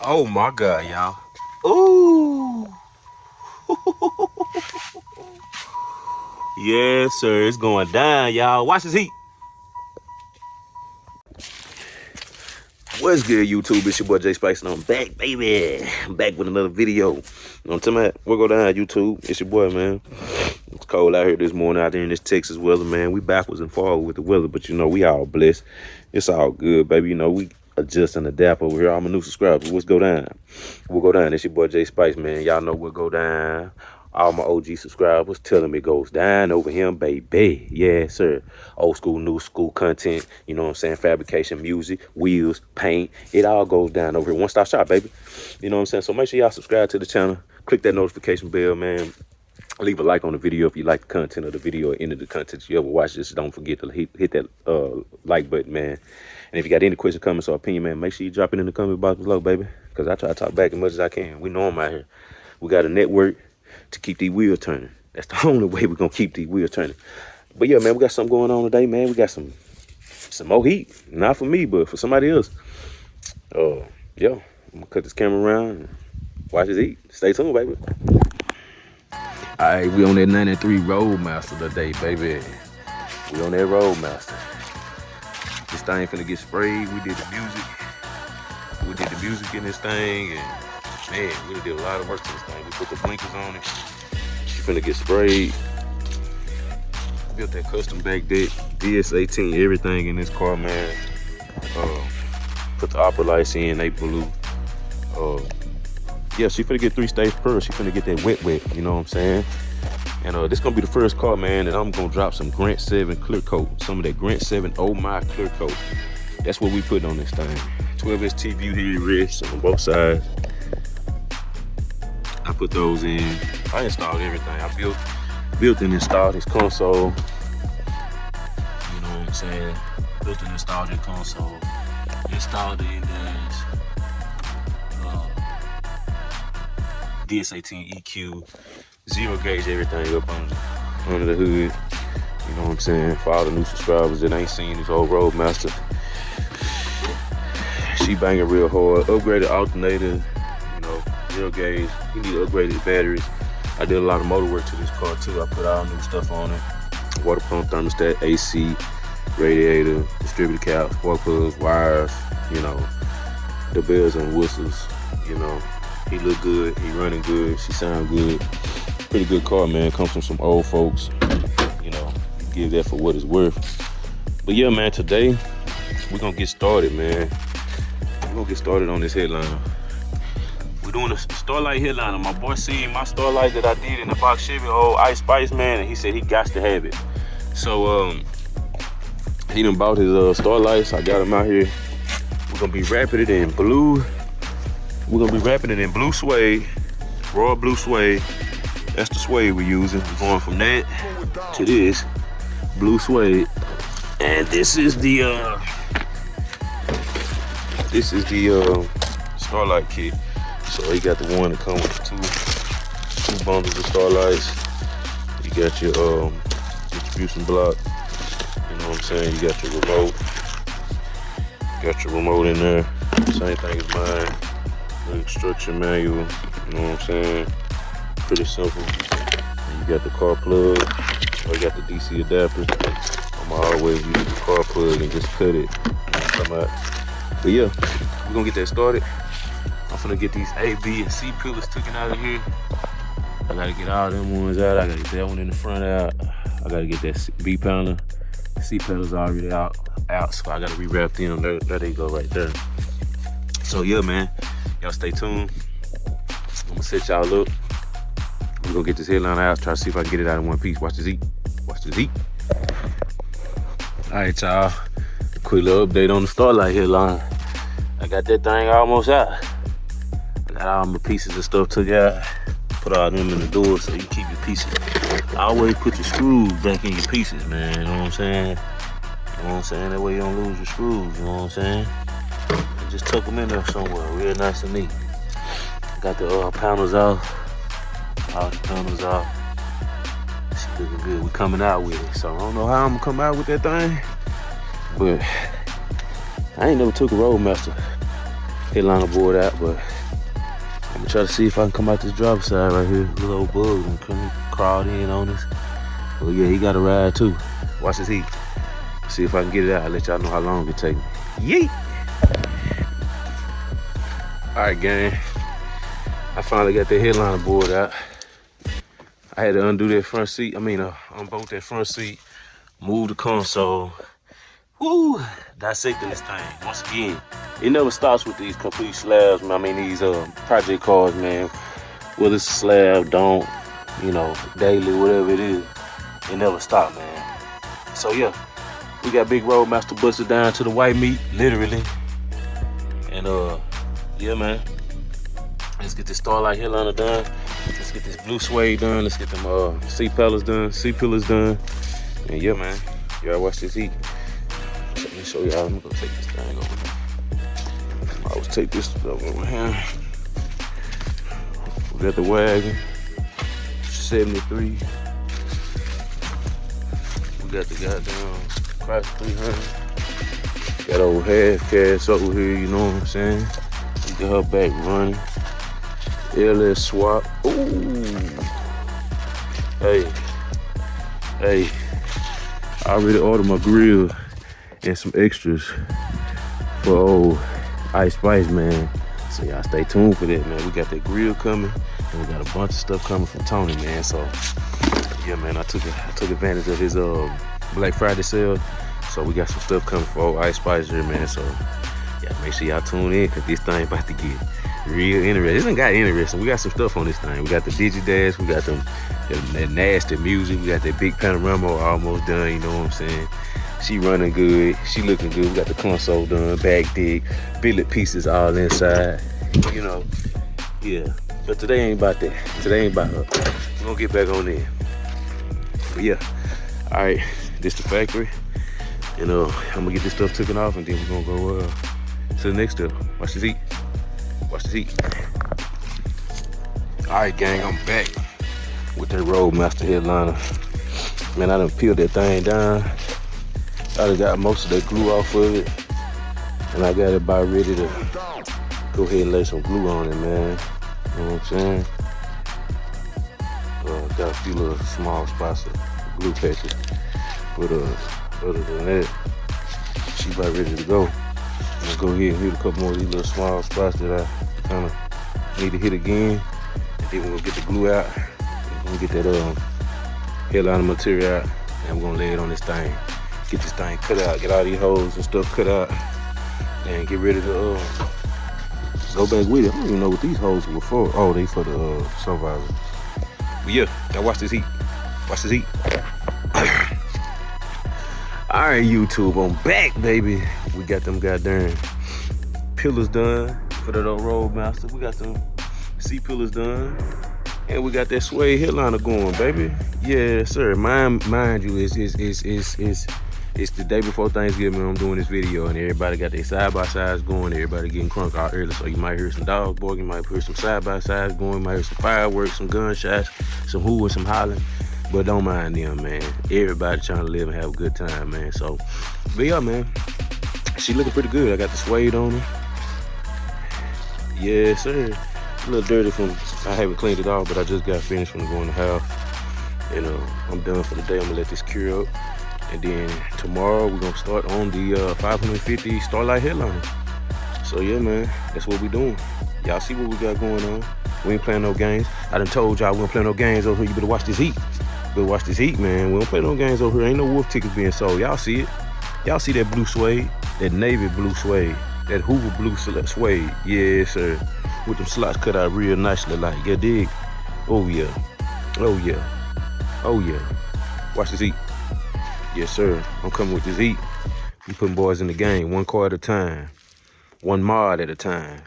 Oh my God, y'all. Ooh. Yes, sir. It's going down, y'all. Watch this heat. What's good, YouTube? It's your boy Jay Spice, and I'm back, baby. I'm back with another video. You know what I'm talking about? We'll go down, YouTube. It's your boy, man. It's cold out here this morning out there in this Texas weather, man. We backwards and forward with the weather, but you know, we all blessed. It's all good, baby. You know, we adjust and adapt over here. All my new subscribers. Let's go down. We'll go down. It's your boy Jay Spice, man. Y'all know we'll go down. All my OG subscribers tell them it goes down over him, baby. Yes, sir. Old school, new school content. You know what I'm saying? Fabrication, music, wheels, paint. It all goes down over here. One-stop shop, baby. You know what I'm saying? So make sure y'all subscribe to the channel. Click that notification bell, man. Leave a like on the video if you like the content of the video or any of the content you ever watch. Just don't forget to hit that like button, man. And if you got any questions, comments, or opinion, man, make sure you drop it in the comment box below, baby. Because I try to talk back as much as I can. We know I'm out here. We got a network to keep these wheels turning. That's the only way we're going to keep these wheels turning. But yeah, man, we got something going on today, man. We got some more heat. Not for me, but for somebody else. Yeah, I'm going to cut this camera around and watch this heat. Stay tuned, baby. All right, we on that 93 Roadmaster today, baby. We on that Roadmaster. This thing finna get sprayed. We did the music. We did the music in this thing, and man, we did a lot of work to this thing. We put the blinkers on it. She finna get sprayed. Built that custom back deck, DS18, everything in this car, man. Put the opera lights in, they blue. Yeah, she finna get 3-stage pearl. She finna get that wet, you know what I'm saying? And this gonna be the first car, man, that I'm gonna drop some Grant 7 clear coat. Some of that Grant 7 Oh My clear coat. That's what we put on this thing. 12 ST view heated wrist on both sides. I put those in. I installed everything. I built and installed his console. You know what I'm saying? Built and installed his console. Installed the dash. DS18 EQ, 0 gauge everything up under the hood. You know what I'm saying? For all the new subscribers that ain't seen this old Roadmaster, she banging real hard. Upgraded alternator, you know, 0 gauge. You need upgraded batteries. I did a lot of motor work to this car too. I put all new stuff on it. Water pump, thermostat, AC, radiator, distributor caps, spark plugs, wires, you know, the bells and whistles, you know. He look good, he running good, she sound good. Pretty good car, man. Comes from some old folks. You know, give that for what it's worth. But yeah, man, today we're gonna get started, man. We're gonna get started on this headliner. We're doing a Starlight headliner. My boy seen my Starlight that I did in the box Chevy, old Ice Spice, man, and he said he got to have it. So he done bought his Starlights. I got him out here. We're gonna be wrapping it in blue. We're gonna be wrapping it in blue suede, raw blue suede. That's the suede we're using. We're going from that to this blue suede, and this is the Starlight kit. So he got the one that comes with two bundles of Starlights. You got your distribution block. You know what I'm saying? You got your remote. Got your remote in there. Same thing as mine. Instruction manual, you know what I'm saying? Pretty simple. And you got the car plug, or you got the DC adapter. I'm always use the car plug and just cut it. Come out. But yeah, we're gonna get that started. I'm finna get these A, B, and C pillars taken out of here. I gotta get all them ones out. I gotta get that one in the front out. I gotta get that B panel. C panel's already out, so I gotta rewrap them. There they go right there. So yeah, man. Y'all stay tuned. I'm gonna set y'all up. We're gonna get this headline out, try to see if I can get it out in one piece. Watch this heat. Watch this heat. All right, y'all. Quick little update on the Starlight headline. I got that thing almost out. I got all my pieces and stuff took out. Put all them in the door so you keep your pieces. Always put your screws back in your pieces, man. You know what I'm saying? You know what I'm saying? That way you don't lose your screws. You know what I'm saying? Just tuck them in there somewhere, real nice and neat. Got the panels off, all the panels off. She looking good. We coming out with it, so I don't know how I'm gonna come out with that thing, but I ain't never took a Roadmaster headliner board out, but I'm gonna try to see if I can come out this driver's side right here. Little old bug and come crawled in on us. Well, yeah, he got a ride too. Watch this heat. See if I can get it out. I'll let y'all know how long it take me. Yeet! All right, gang. I finally got that headliner board out. I had to undo that front seat. Unbolt that front seat, move the console. Woo! Dissecting this thing. Once again, it never stops with these complete slabs. These project cars, man. Whether it's a slab, don't, daily, whatever it is, it never stops, man. So yeah, we got big Roadmaster busted down to the white meat, literally. And yeah, man. Let's get this Starlight headliner done. Let's get this blue suede done. Let's get them C-pillars done. And yeah, man. Y'all watch this heat. Let me show y'all. I'm gonna take this thing over. I always take this over my hand. We got the wagon. 73. We got the goddamn Chrysler 300. Got old half cast over here, you know what I'm saying? We get her back running. LS swap. Ooh. Hey. I already ordered my grill and some extras for old Ice Spice, man. So y'all stay tuned for that, man. We got that grill coming, and we got a bunch of stuff coming from Tony, man. So yeah, man, I took advantage of his Black Friday sale. So we got some stuff coming for old Ice Spice here, man. So yeah, make sure y'all tune in, cause this thing about to get real interesting. This ain't got interesting. We got some stuff on this thing. We got the Digidash, we got that nasty music, we got that big panorama almost done, you know what I'm saying? She running good, she looking good. We got the console done, back dig, billet pieces all inside, yeah. But today ain't about that. Today ain't about her. We're gonna get back on there. But yeah, all right, this the factory. And I'm gonna get this stuff taken off, and then we're gonna go to the next step. Watch this heat. Watch this heat. All right, gang, I'm back with that Roadmaster headliner. Man, I done peeled that thing down. I done got most of that glue off of it, and I got it about ready to go ahead and lay some glue on it, man. You know what I'm saying? Got a few little small spots of glue patches, but other than that, she about ready to go. I'm gonna go ahead and hit a couple more of these little small spots that I kind of need to hit again. And then we're gonna get the glue out. We're gonna get that headliner material out, and we're gonna lay it on this thing. Get this thing cut out, get all these holes and stuff cut out, and get ready to go back with it. I don't even know what these holes were for. Oh, they for the sun visor. But yeah, now watch this heat. Watch this heat. All right, YouTube, I'm back, baby. We got them goddamn pillars done for that old Roadmaster. We got them C-pillars done, and we got that Suede headliner going, baby. Yeah, sir. Mind you, it's the day before Thanksgiving. I'm doing this video, and everybody got their side-by-sides going. Everybody getting crunk out early, so you might hear some dogs barking, you might hear some side-by-sides going, you might hear some fireworks, some gunshots, some hooting, some hollering. But don't mind them, man. Everybody trying to live and have a good time, man. So, but yeah, man, she looking pretty good. I got the Suede on her. Yes, sir. A little dirty I haven't cleaned it off, but I just got finished from going to the house. And I'm done for the day. I'm gonna let this cure up. And then tomorrow we're gonna start on the 550 Starlight headliner. So yeah, man, that's what we doing. Y'all see what we got going on. We ain't playing no games. I done told y'all we don't play no games over here. You better watch this heat. You better watch this heat, man. We don't play no games over here. Ain't no wolf tickets being sold. Y'all see it. Y'all see that blue suede, that navy blue suede, that Hoover blue suede. Yes, sir. With them slots cut out real nicely, like, you dig? Oh yeah. Oh yeah. Oh yeah. Watch this heat. Yes, sir. I'm coming with this heat. I'm putting boys in the game, one car at a time, one mod at a time.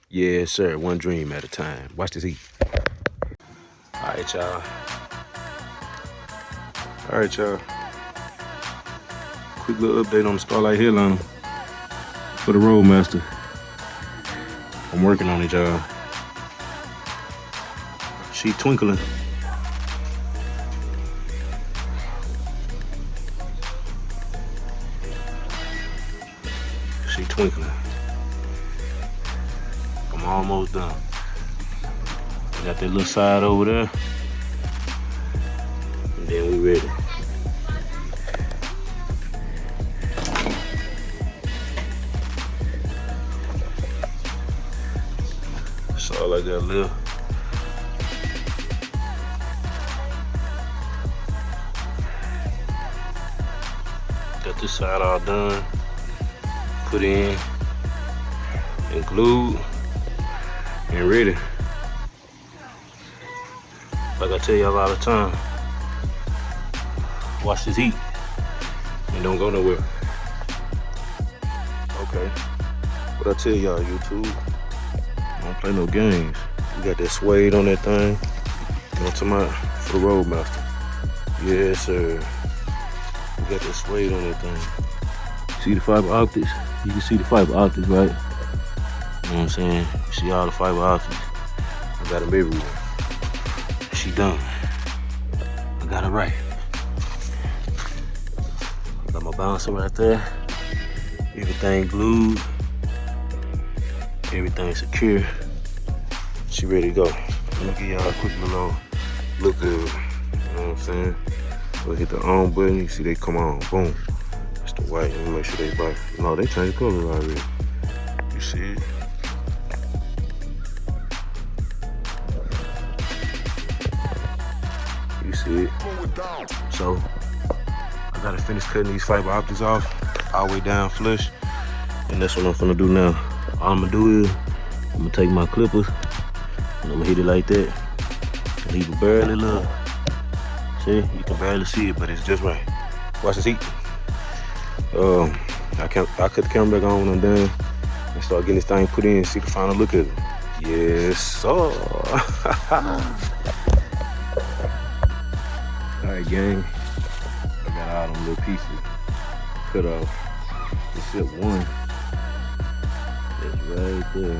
Yes, sir. One dream at a time. Watch this heat. All right, y'all. All right, y'all. Quick little update on the Starlight headliner for the Roadmaster. I'm working on it, y'all. She twinkling. She twinkling. I'm almost done. Got that little side over there. And then we ready. That's all I got left. Got this side all done. Put in and glued and ready. Like I tell y'all all the time, watch this heat and don't go nowhere. Okay, what I tell y'all, YouTube, I don't play no games. We got that Suede on that thing. You know what I'm talking about? For the Roadmaster. Yes, sir. We got that Suede on that thing. See the fiber optics? You can see the fiber optics, right? You know what I'm saying? You see all the fiber optics. I got them everywhere. She done. I got it right. Got my bouncer right there. Everything glued. Everything secure. She ready to go. Let me give y'all a quick little look good. You know what I'm saying? We'll hit the on button. You see they come on. Boom. It's the white. Let me make sure they bite. No, they changed the color already. You see it? You see it. So I gotta finish cutting these fiber optics off all the way down flush, and that's what I'm gonna do now. All I'm gonna do is I'm gonna take my clippers and I'm gonna hit it like that. Leave it barely little. See, you can barely see it, but it's just right. Watch this heat. I cut the camera back on when I'm done and start getting this thing put in, see the final look at it. Yes, sir. Alright, gang. I got all them little pieces cut off. Except one. That's right there.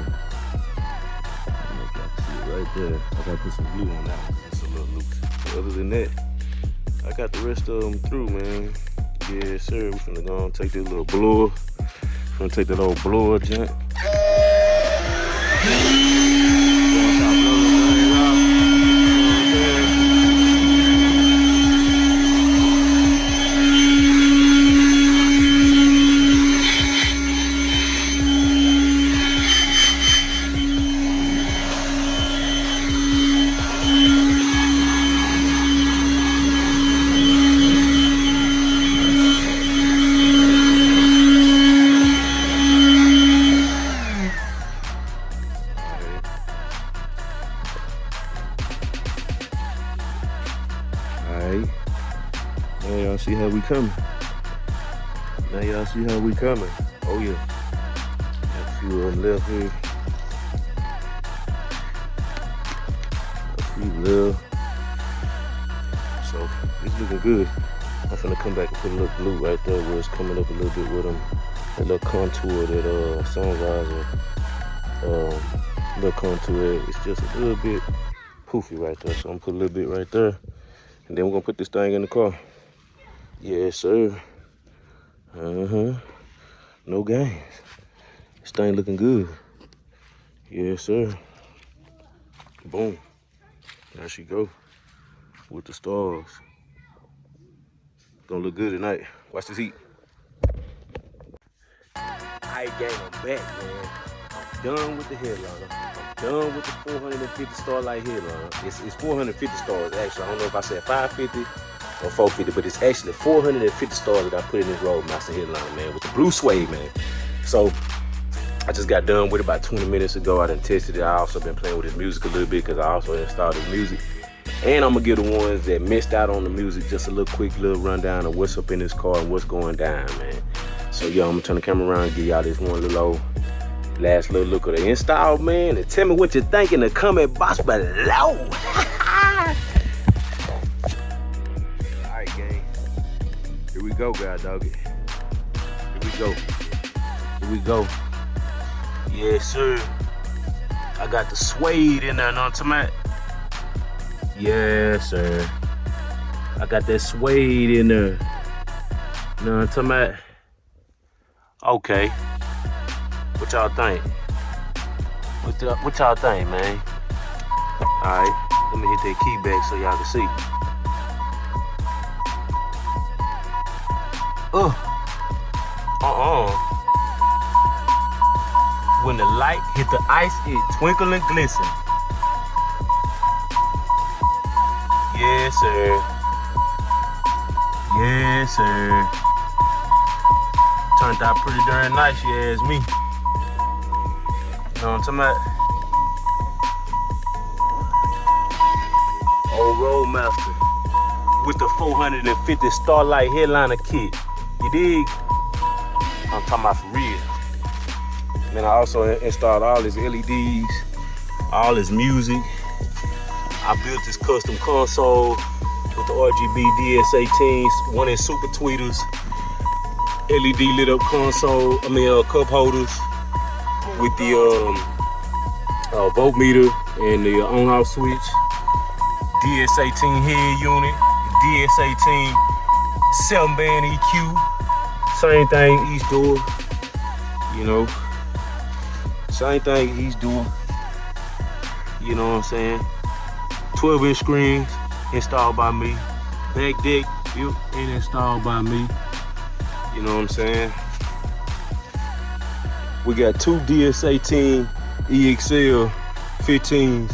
I don't know if y'all can see it right there. I gotta put some glue on that one because it's a little loose. But other than that, I got the rest of them through, man. Yes, sir. We're finna go and take this little blower. We're gonna take that old blower junk. Alright, now y'all see how we coming. Now y'all see how we coming. Oh yeah, got a few of them left here. A few left. So it's looking good. I'm finna come back and put a little glue right there where it's coming up a little bit with them. That little contour, that sunrise, little contour. It's just a little bit poofy right there. So I'm gonna put a little bit right there. And then we're gonna put this thing in the car. Yes, sir. No games. This thing looking good. Yes, sir. Boom. There she go. With the stars. Gonna look good tonight. Watch this heat. Alright, gang, I'm back, man. I'm done with the headliner. I'm done with the 450 star light headliner. It's 450 stars, actually. I don't know if I said 550 or 450, but it's actually 450 stars that I put in this Roadmaster headliner, man, with the blue Suede, man. So I just got done with it about 20 minutes ago. I done tested it. I also been playing with his music a little bit because I also installed his music. And I'm gonna give the ones that missed out on the music just a little quick little rundown of what's up in this car and what's going down, man. So yo, I'm gonna turn the camera around and give y'all this one little old last little look of the install, man. And tell me what you think in the comment box below. Alright, gang. Here we go, God doggy. Here we go. Here we go. Yes, sir. I got the Suede in there, know what I'm talking about? Yes, sir. I got that Suede in there. Know what I'm talking about? Okay. What y'all think? What y'all think, man? Alright, let me hit that key back so y'all can see. When the light hit the ice, it twinkle and glisten. Yes, sir. Yes, sir. Turned out pretty darn nice, you ask me. You know what I'm talking about? Old Roadmaster with the 450 Starlight headliner kit. You dig? I'm talking about for real. Then I also installed all his LEDs, all his music. I built this custom console with the RGB DS18s, one in super tweeters, LED lit up console, cup holders with the voltmeter and the on-off switch, DS18 head unit, DS18 7-band EQ, same thing each door, you know. Same thing each door, you know what I'm saying? 12-inch screens installed by me. Back deck built and installed by me. You know what I'm saying? We got two DS18 EXL 15s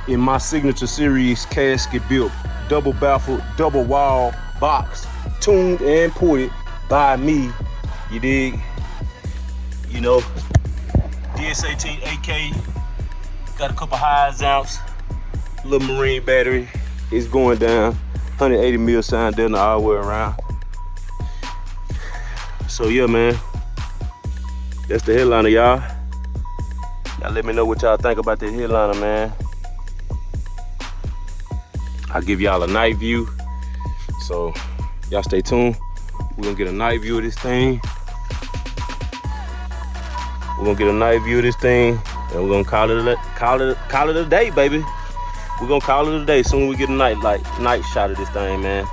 in my signature series casket built, double baffled, double wall box, tuned and ported by me. You dig? You know. DS18 AK, got a couple highs ounce, little marine battery. It's going down, 180 mil sign down all the way around. So yeah, man, that's the headliner, y'all. Y'all let me know what y'all think about the headliner, man. I'll give y'all a night view, so y'all stay tuned. We're gonna get a night view of this thing. We're gonna get a night view of this thing, and we're gonna call it a day, baby. We're gonna call it a day soon as we get a night shot of this thing, man.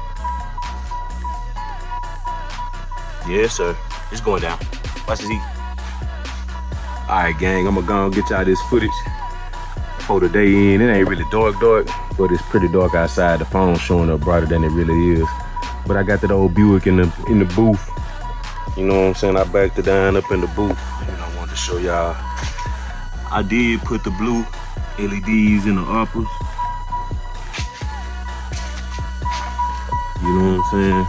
Yes, sir. It's going down. Watch this heat. All right, gang. I'm gonna go and get y'all this footage for the day in. It ain't really dark, but it's pretty dark outside. The phone's showing up brighter than it really is. But I got that old Buick in the booth. You know what I'm saying? I backed it down up in the booth. And I wanted to show y'all. I did put the blue LEDs in the uppers. You know what I'm saying?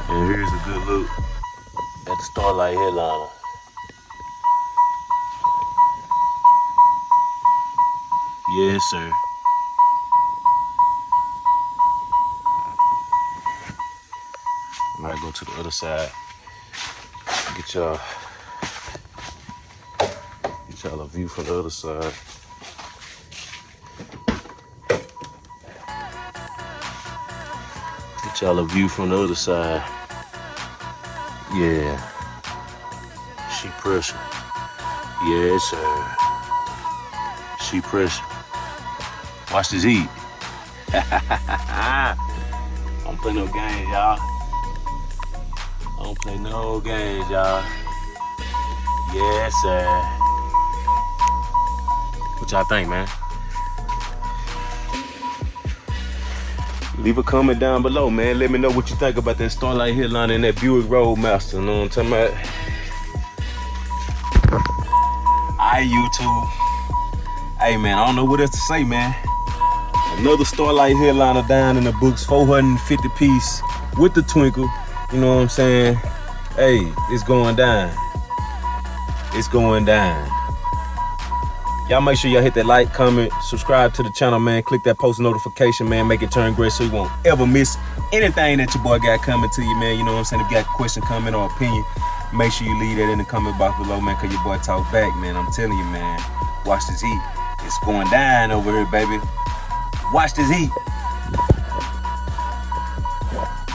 And here's a good look at the Starlight headliner. Yes, sir. I might go to the other side. Get y'all a view from the other side. Get y'all a view from the other side. Yeah. She pressure. Yes, sir. She pressure. Watch this heat. I don't play no games, y'all. I don't play no games, y'all. Yes, sir. What y'all think, man? Leave a comment down below, man. Let me know what you think about that Starlight headliner and that Buick Roadmaster. You know what I'm talking about? Alright, YouTube. Hey, man, I don't know what else to say, man. Another Starlight headliner down in the books, 450 piece with the Twinkle. You know what I'm saying? Hey, it's going down. It's going down. Y'all make sure y'all hit that like, comment, subscribe to the channel, man. Click that post notification, man. Make it turn gray so you won't ever miss anything that your boy got coming to you, man. You know what I'm saying? If you got a question, comment, or opinion, make sure you leave that in the comment box below, man, because your boy talk back, man. I'm telling you, man. Watch this heat. It's going down over here, baby. Watch this heat.